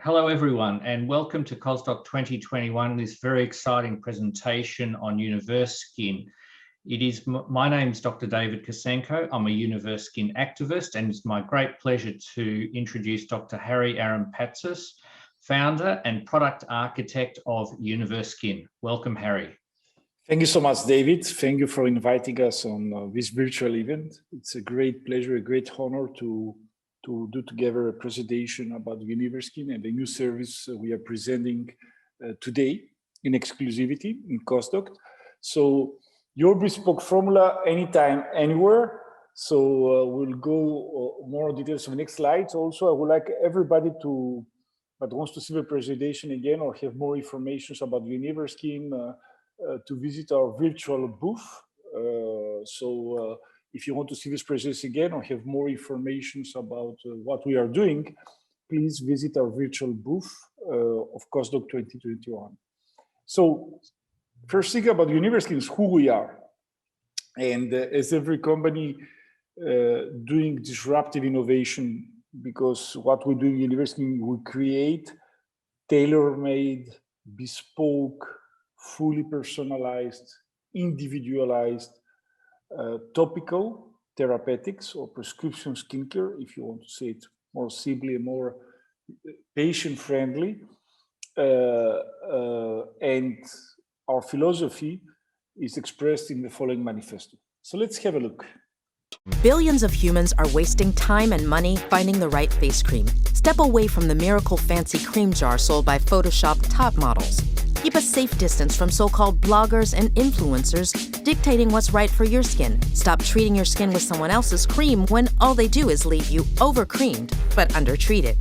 Hello, everyone, and welcome to COSDOC 2021, this very exciting presentation on Universkin. My name is Dr. David Kosenko. I'm a Universkin activist, and it's my great pleasure to introduce Dr. Harry Arampatzis, founder and product architect of Universkin. Welcome, Harry. Thank you so much, David. Thank you for inviting us on this virtual event. It's a great pleasure, a great honor to do together a presentation about Universkin and the new service we are presenting today in exclusivity in COSDOC. So your bespoke formula anytime, anywhere. So we'll go more details on the next slides. Also, I would like everybody that wants to see the presentation again or have more information about Universkin to visit our virtual booth. If you want to see this presentation again or have more information about what we are doing, please visit our virtual booth of COSDOC 2021. So first thing about Universkin is who we are. And as every company doing disruptive innovation, because what we do in Universkin, we create tailor-made, bespoke, fully personalized, individualized, topical therapeutics or prescription skincare, if you want to say it more simply, more patient-friendly. And our philosophy is expressed in the following manifesto. So let's have a look. Billions of humans are wasting time and money finding the right face cream. Step away from the miracle fancy cream jar sold by Photoshop top models. Keep a safe distance from so-called bloggers and influencers dictating what's right for your skin. Stop treating your skin with someone else's cream when all they do is leave you over-creamed, but undertreated.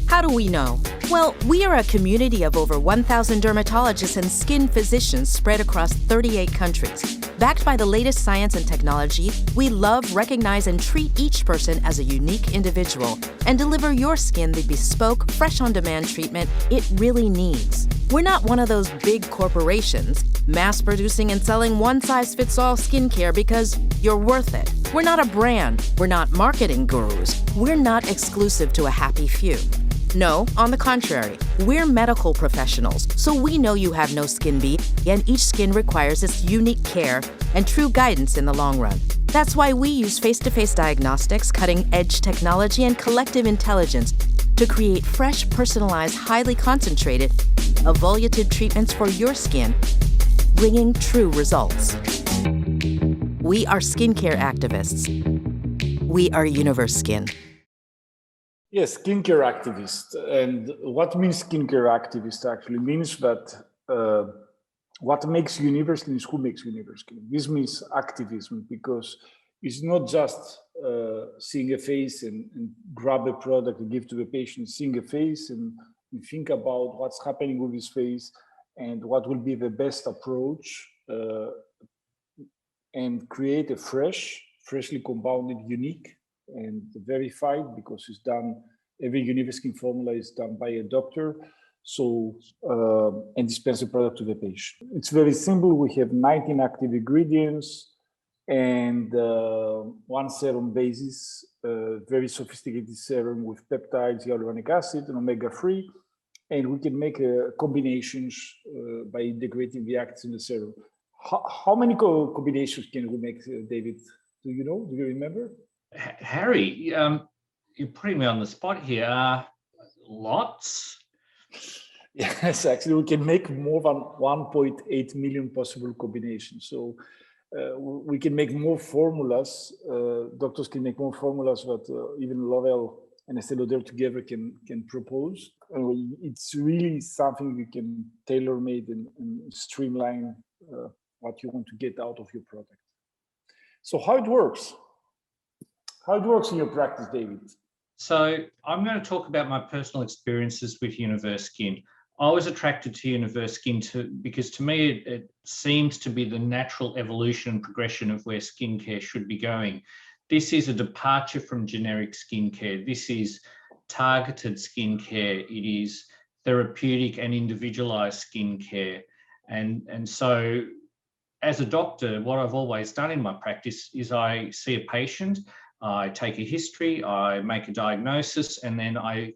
How do we know? Well, we are a community of over 1,000 dermatologists and skin physicians spread across 38 countries. Backed by the latest science and technology, we love, recognize, and treat each person as a unique individual and deliver your skin the bespoke, fresh-on-demand treatment it really needs. We're not one of those big corporations, mass-producing and selling one-size-fits-all skincare because you're worth it. We're not a brand. We're not marketing gurus. We're not exclusive to a happy few. No, on the contrary, we're medical professionals, so we know you have no skin bee, and each skin requires its unique care and true guidance in the long run. That's why we use face-to-face diagnostics, cutting-edge technology, and collective intelligence to create fresh, personalized, highly concentrated, evolutive treatments for your skin, bringing true results. We are skincare activists. We are Universkin. Yes, skincare activist. And what means skincare activist actually means that what makes Universkin is who makes Universkin. This means activism because it's not just seeing a face and grab a product and give to the patient, seeing a face and think about what's happening with his face and what will be the best approach and create a freshly compounded, unique and verified, because it's done, every Universkin formula is done by a doctor, so and dispense the product to the patient. It's very simple. We have 19 active ingredients and one serum basis, very sophisticated serum with peptides, hyaluronic acid, and omega-3, and we can make combinations by integrating the actives in the serum. How many combinations can we make, David? Do you know? Do you remember? Harry, you're putting me on the spot here. Lots? Yes, actually, we can make more than 1.8 million possible combinations. So we can make more formulas. Doctors can make more formulas that even L'Oreal and Estée Lauder together can propose. It's really something we can tailor-made and streamline what you want to get out of your product. So how it works? How it works in your practice, David? So I'm going to talk about my personal experiences with Universkin. I was attracted to Universkin because to me it seems to be the natural evolution and progression of where skincare should be going. This is a departure from generic skincare. This is targeted skincare. It is therapeutic and individualized skincare. And so as a doctor, what I've always done in my practice is I see a patient, I take a history, I make a diagnosis, and then I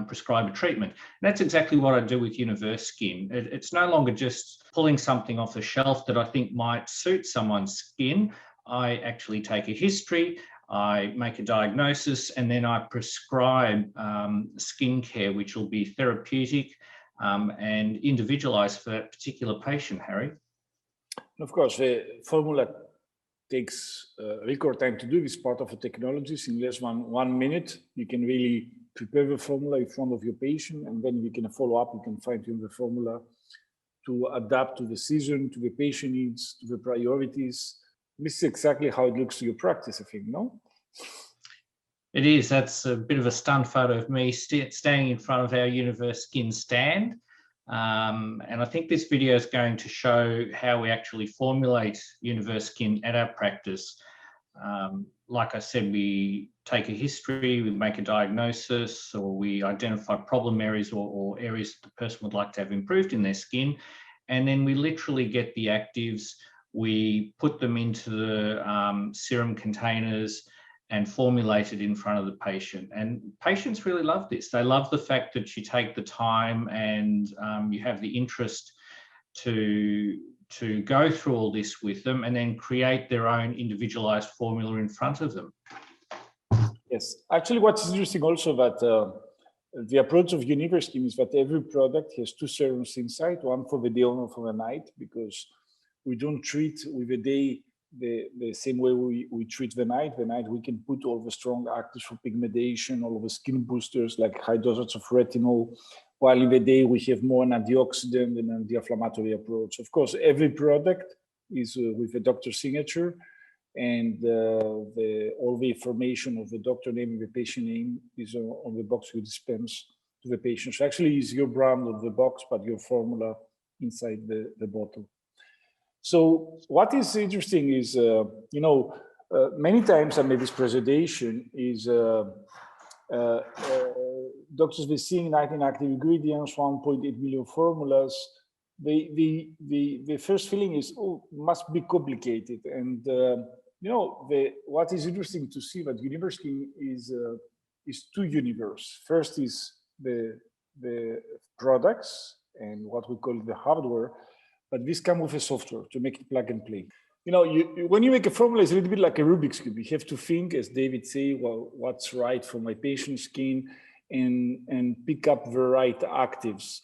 prescribe a treatment. And that's exactly what I do with Universkin. It's no longer just pulling something off the shelf that I think might suit someone's skin. I actually take a history, I make a diagnosis, and then I prescribe skincare, which will be therapeutic and individualized for that particular patient, Harry. Of course, the formula takes record time to do. It's part of the technologies. In less than 1 minute, you can really prepare the formula in front of your patient, and then you can follow up. You can fine-tune the formula to adapt to the season, to the patient needs, to the priorities. This is exactly how it looks to your practice, I think, no? It is. That's a bit of a stunt photo of me standing in front of our Universkin stand. And I think this video is going to show how we actually formulate Universkin at our practice. Like I said, we take a history, we make a diagnosis, or we identify problem areas or areas that the person would like to have improved in their skin. And then we literally get the actives, we put them into the serum containers and formulate it in front of the patient. And patients really love this. They love the fact that you take the time and you have the interest to go through all this with them and then create their own individualized formula in front of them. Yes, actually what's interesting also that the approach of Universkin is that every product has 2 serums inside, one for the day and one for the night, because we don't treat with the day the same way we treat the night. The night we can put all the strong actives for pigmentation, all of the skin boosters like high dosage of retinol, while in the day we have more an antioxidant and an anti-inflammatory approach. Of course, every product is with a doctor's signature, and all the information of the doctor name and the patient name is on the box we dispense to the patient. So actually it's your brand of the box, but your formula inside the bottle. So what is interesting is, many times I made this presentation is doctors were seeing 19 active ingredients, 1.8 million formulas. The first feeling is, oh, must be complicated. And what is interesting to see that Universkin is 2 universe. First is the products and what we call the hardware, but this comes with a software to make it plug and play. When you make a formula, it's a little bit like a Rubik's Cube. You have to think, as David say, well, what's right for my patient's skin, and pick up the right actives.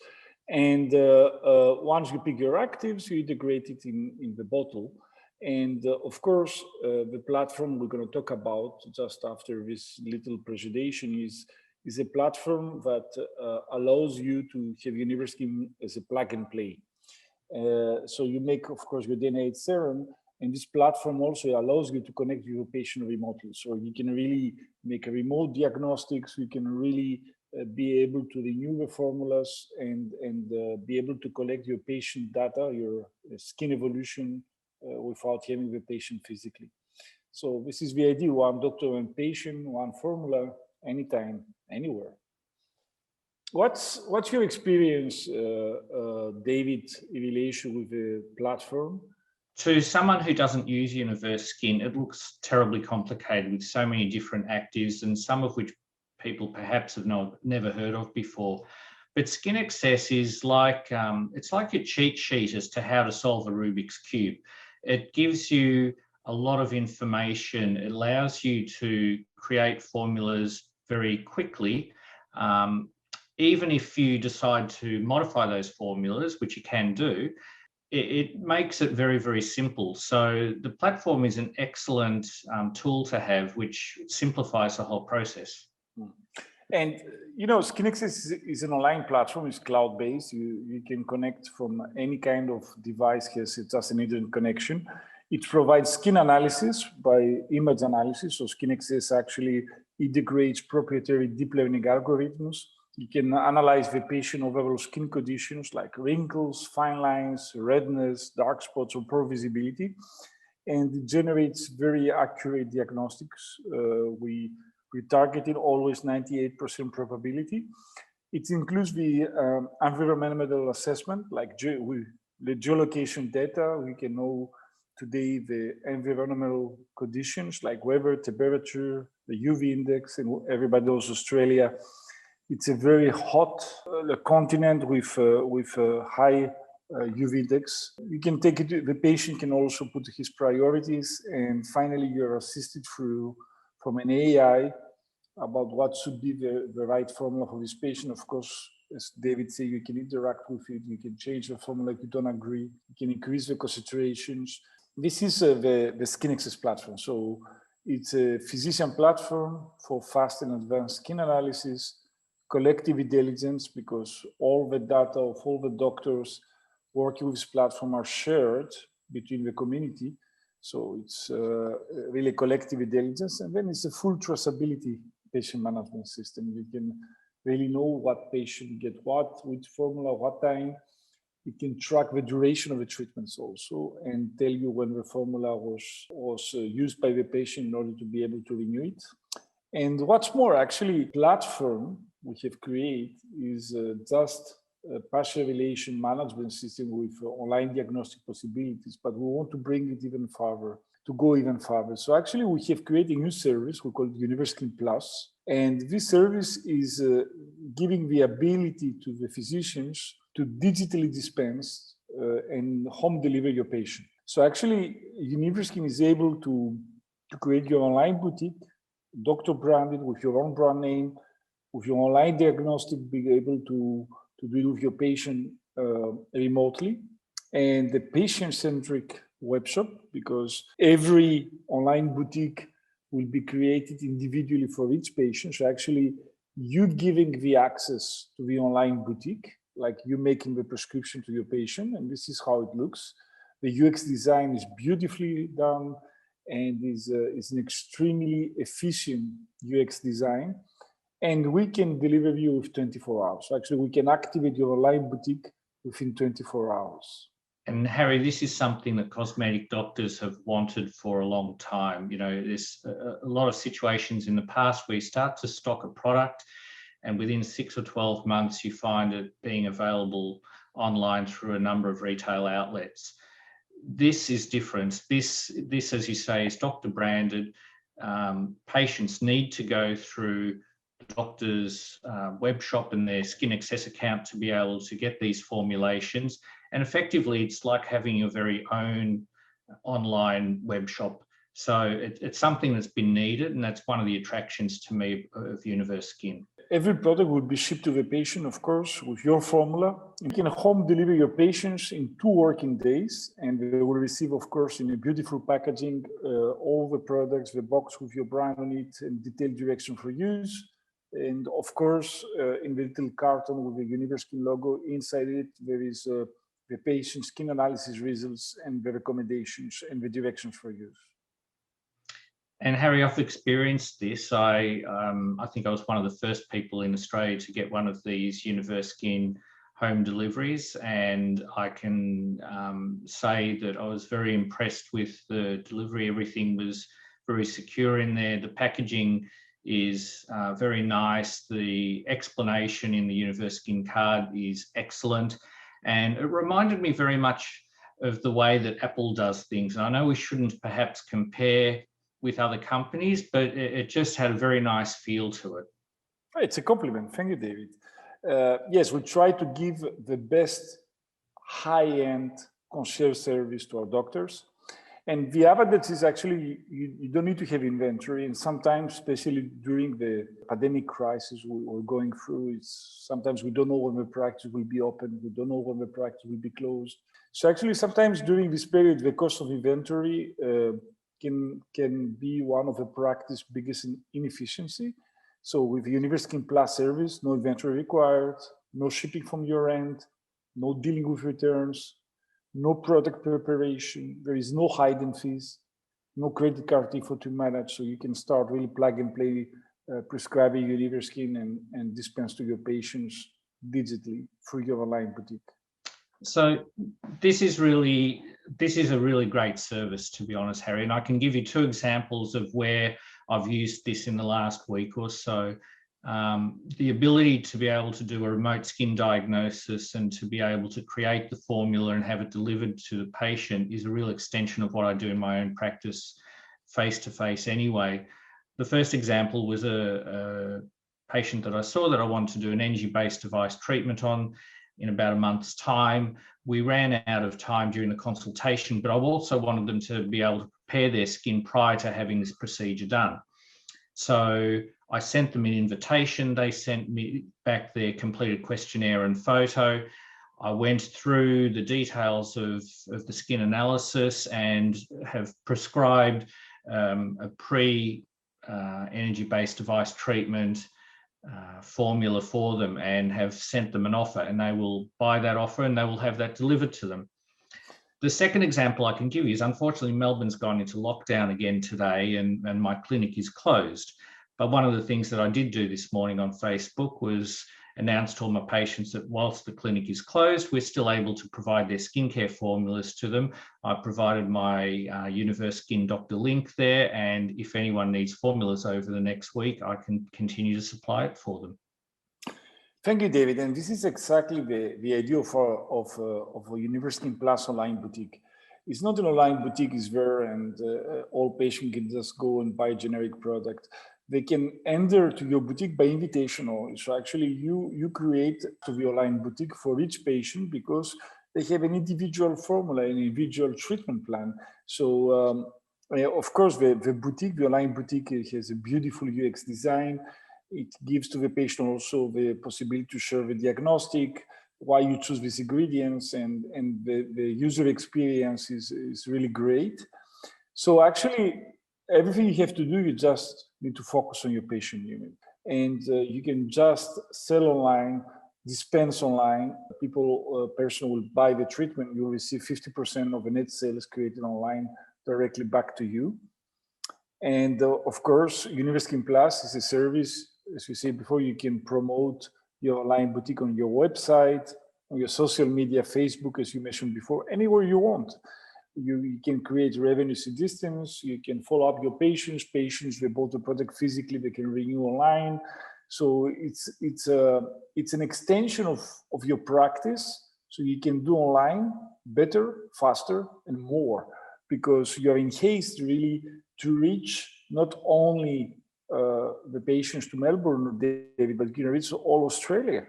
And once you pick your actives, you integrate it in the bottle. And of course, the platform we're going to talk about just after this little presentation is a platform that allows you to have Universkin as a plug and play. So you make, of course, your DNA serum, and this platform also allows you to connect with your patient remotely. So you can really make a remote diagnostics. You can really be able to renew the formulas and be able to collect your patient data, your skin evolution, without having the patient physically. So this is the idea: one doctor and patient, one formula, anytime, anywhere. What's your experience, David, in relation with the platform? To someone who doesn't use Universkin, it looks terribly complicated with so many different actives, and some of which people perhaps have never heard of before. But Skin Access is like, it's like a cheat sheet as to how to solve a Rubik's Cube. It gives you a lot of information. It allows you to create formulas very quickly. Even if you decide to modify those formulas, which you can do, it makes it very, very simple. So the platform is an excellent tool to have, which simplifies the whole process. And, Skin Access is an online platform. It's cloud-based. You can connect from any kind of device. It's just an internet connection. It provides skin analysis by image analysis. So Skin Access actually integrates proprietary deep learning algorithms. You can analyze the patient overall skin conditions like wrinkles, fine lines, redness, dark spots, or poor visibility, and it generates very accurate diagnostics. We targeted always 98% probability. It includes the environmental assessment, like the geolocation data. We can know today the environmental conditions like weather, temperature, the UV index, and everybody knows Australia It's a very hot continent with high UV index. You can take it, the patient can also put his priorities, and finally you're assisted from an AI about what should be the right formula for this patient. Of course, as David said, you can interact with it, you can change the formula if you don't agree, you can increase the concentrations. This is the SkinAccess platform. So it's a physician platform for fast and advanced skin analysis, collective intelligence, because all the data of all the doctors working with this platform are shared between the community. So it's really collective intelligence. And then it's a full traceability patient management system. You can really know what patient get what, which formula, what time. It can track the duration of the treatments also and tell you when the formula was used by the patient in order to be able to renew it. And what's more, actually, platform we have created is just a partial relation management system with online diagnostic possibilities, but we want to bring it even further, to go even further. So actually, we have created a new service we call Universkin Plus, and this service is giving the ability to the physicians to digitally dispense and home deliver your patient. So actually, Universkin is able to create your online boutique, doctor branded with your own brand name, with your online diagnostic, be able to deal with your patient remotely, and the patient-centric web shop, because every online boutique will be created individually for each patient. So actually, you giving the access to the online boutique, like you making the prescription to your patient, and this is how it looks. The UX design is beautifully done and is an extremely efficient UX design. And we can deliver you with 24 hours. So actually, we can activate your online boutique within 24 hours. And Harry, this is something that cosmetic doctors have wanted for a long time. You know, there's a lot of situations in the past where you start to stock a product and within 6 or 12 months, you find it being available online through a number of retail outlets. This is different. This, as you say, is doctor branded. Patients need to go through the doctor's web shop and their SkinAccess account to be able to get these formulations. And effectively, it's like having your very own online web shop. So it's something that's been needed, and that's one of the attractions to me of Universkin. Every product will be shipped to the patient, of course, with your formula. You can home deliver your patients in 2 working days, and they will receive, of course, in a beautiful packaging, all the products, the box with your brand on it, and detailed direction for use. And of course, in the little carton with the Universkin logo, inside it, there is the patient's skin analysis results and the recommendations and the directions for use. And Harry, I've experienced this. I think I was one of the first people in Australia to get one of these Universkin home deliveries, and I can say that I was very impressed with the delivery. Everything was very secure in there. The packaging is very nice. The explanation in the Universkin card is excellent, and it reminded me very much of the way that Apple does things. And I know we shouldn't perhaps compare with other companies, but it just had a very nice feel to it. It's a compliment. Thank you, David. Yes, we try to give the best high-end concierge service to our doctors. And the advantage is actually you don't need to have inventory. And sometimes, especially during the pandemic crisis we're going through, sometimes we don't know when the practice will be open. We don't know when the practice will be closed. So actually, sometimes during this period, the cost of inventory can be one of the practice biggest inefficiency. So with the Universkin Plus service, no inventory required, no shipping from your end, no dealing with returns, no product preparation, there is no hidden fees, no credit card info to manage. So you can start really plug and play prescribing Universkin and dispense to your patients digitally through your online boutique. So this is a really great service, to be honest, Harry. And I can give you 2 examples of where I've used this in the last week or so. The ability to be able to do a remote skin diagnosis and to be able to create the formula and have it delivered to the patient is a real extension of what I do in my own practice face-to-face anyway. The first example was a patient that I saw that I wanted to do an energy-based device treatment on in about a month's time. We ran out of time during the consultation, but I also wanted them to be able to prepare their skin prior to having this procedure done. So I sent them an invitation. They sent me back their completed questionnaire and photo. I went through the details of the skin analysis and have prescribed a energy-based device treatment formula for them and have sent them an offer, and they will buy that offer and they will have that delivered to them. The second example I can give you is, unfortunately, Melbourne's gone into lockdown again today and my clinic is closed. But one of the things that I did do this morning on Facebook was announce to all my patients that whilst the clinic is closed, we're still able to provide their skincare formulas to them. I provided my Universkin Dr. link there, and if anyone needs formulas over the next week, I can continue to supply it for them. Thank you, David. And this is exactly the idea of a Universkin Plus online boutique. It's not an online boutique, it's where all patients can just go and buy a generic product. They can enter to your boutique by invitation only. So actually you create to the online boutique for each patient because they have an individual formula, an individual treatment plan. So of course, the boutique, the online boutique, has a beautiful UX design. It gives to the patient also the possibility to share the diagnostic, why you choose these ingredients, and the user experience is really great. So actually, everything you have to do, you just need to focus on your patient unit. And you can just sell online, dispense online. Person will buy the treatment, you'll receive 50% of the net sales created online directly back to you. And of course, Universkin Plus is a service, as we said before, you can promote your online boutique on your website, on your social media, Facebook, as you mentioned before, anywhere you want. You can create revenue distance, you can follow up your patients. Patients, they bought the product physically, they can renew online. So it's an extension of your practice. So you can do online better, faster, and more, because you're in haste really to reach not only the patients to Melbourne, David, but you can reach all Australia.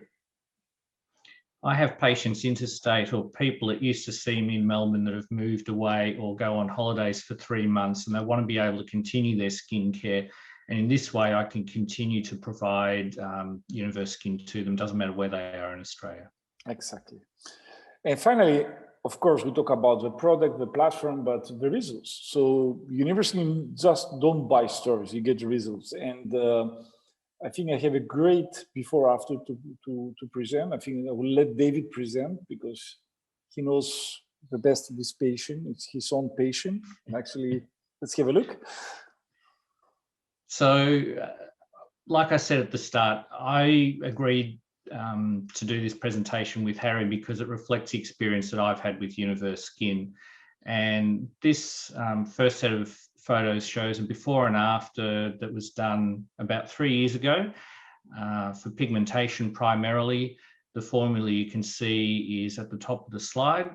I have patients interstate or people that used to see me in Melbourne that have moved away or go on holidays for 3 months, and they want to be able to continue their skincare. And in this way, I can continue to provide Universkin to them. Doesn't matter where they are in Australia. Exactly. And finally, of course, we talk about the product, the platform, but the results. So Universkin just don't buy stories, you get the results. And I think I have a great before after to present. I think I will let David present because he knows the best of this patient. It's his own patient. And actually, let's have a look. So, like I said at the start, I agreed to do this presentation with Harry because it reflects the experience that I've had with Universkin. And this first set of photos shows a before and after that was done about 3 years ago for pigmentation primarily. The formula you can see is at the top of the slide.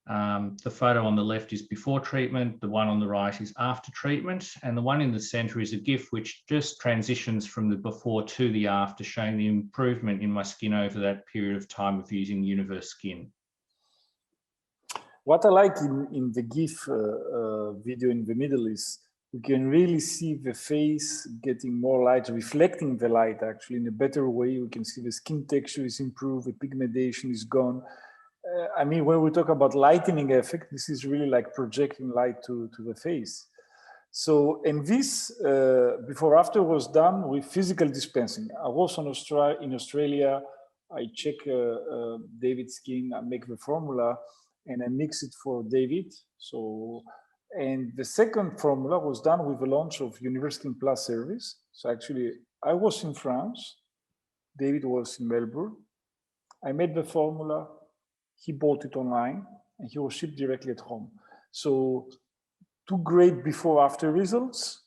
The photo on the left is before treatment, the one on the right is after treatment, and the one in the center is a GIF which just transitions from the before to the after, showing the improvement in my skin over that period of time of using Universkin. What I like in the GIF video in the middle is you can really see the face getting more light, reflecting the light actually in a better way. You can see the skin texture is improved, the pigmentation is gone. I mean, when we talk about lightening effect, this is really like projecting light to the face. So, and this before after was done with physical dispensing. I was in Australia, I check David's skin, I make the formula, and I mix it for David. So, and the second formula was done with the launch of Universkin Plus service. So actually, I was in France, David was in Melbourne. I made the formula, he bought it online, and he was shipped directly at home. So, two great before-after results,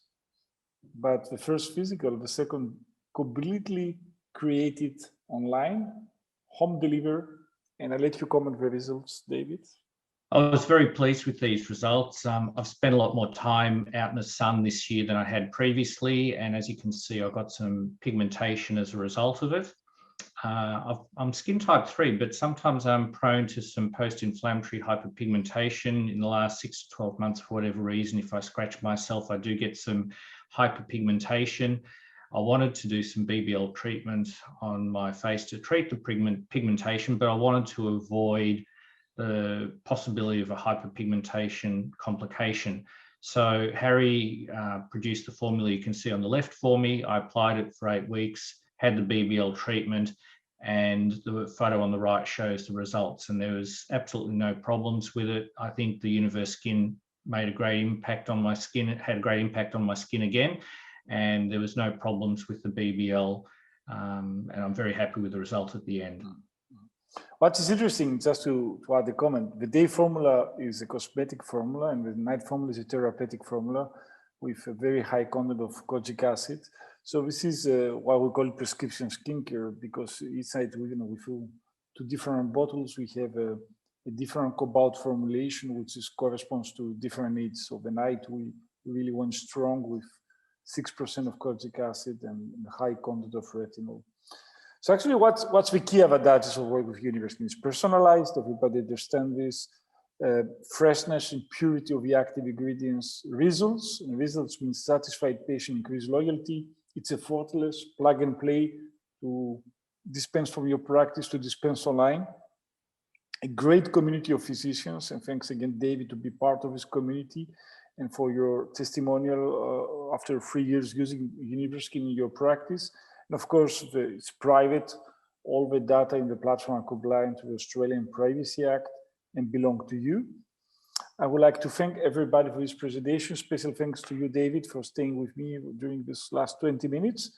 but the first physical, the second completely created online, home deliver. And I'll let you comment the results, David. I was very pleased with these results. I've spent a lot more time out in the sun this year than I had previously, and as you can see, I've got some pigmentation as a result of it. I'm skin type 3, but sometimes I'm prone to some post-inflammatory hyperpigmentation in the last 6 to 12 months for whatever reason. If I scratch myself, I do get some hyperpigmentation. I wanted to do some BBL treatment on my face to treat the pigmentation, but I wanted to avoid the possibility of a hyperpigmentation complication. So Harry produced the formula you can see on the left for me. I applied it for 8 weeks, had the BBL treatment, and the photo on the right shows the results. And there was absolutely no problems with it. I think the Universkin made a great impact on my skin. It had a great impact on my skin again, and there was no problems with the BBL. And I'm very happy with the result at the end. What is interesting, just to add a comment, the day formula is a cosmetic formula and the night formula is a therapeutic formula with a very high content of kojic acid. So this is what we call prescription skincare, because inside we fill 2 different bottles. We have a different cobalt formulation, which corresponds to different needs. So the night we really went strong with 6% of kojic acid and high content of retinol. So actually, what's the key advantages of work with Universkin? It's personalized. Everybody understands this. Freshness and purity of the active ingredients. Results. And results mean satisfied patient, increased loyalty. It's effortless, plug and play to dispense from your practice to dispense online. A great community of physicians, and thanks again, David, to be part of this community and for your testimonial after 3 years using Universkin in your practice. And of course, it's private. All the data in the platform are compliant to the Australian Privacy Act and belong to you. I would like to thank everybody for this presentation. Special thanks to you, David, for staying with me during this last 20 minutes.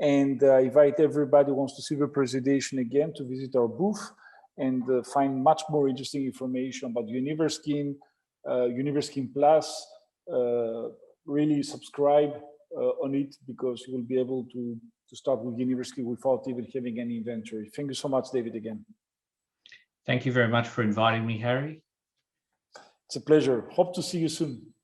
And I invite everybody who wants to see the presentation again to visit our booth and find much more interesting information about Universkin, Universkin Plus. Really subscribe on it, because you will be able to start with Universkin without even having any inventory. Thank you so much, David, again. Thank you very much for inviting me, Harry. It's a pleasure. Hope to see you soon.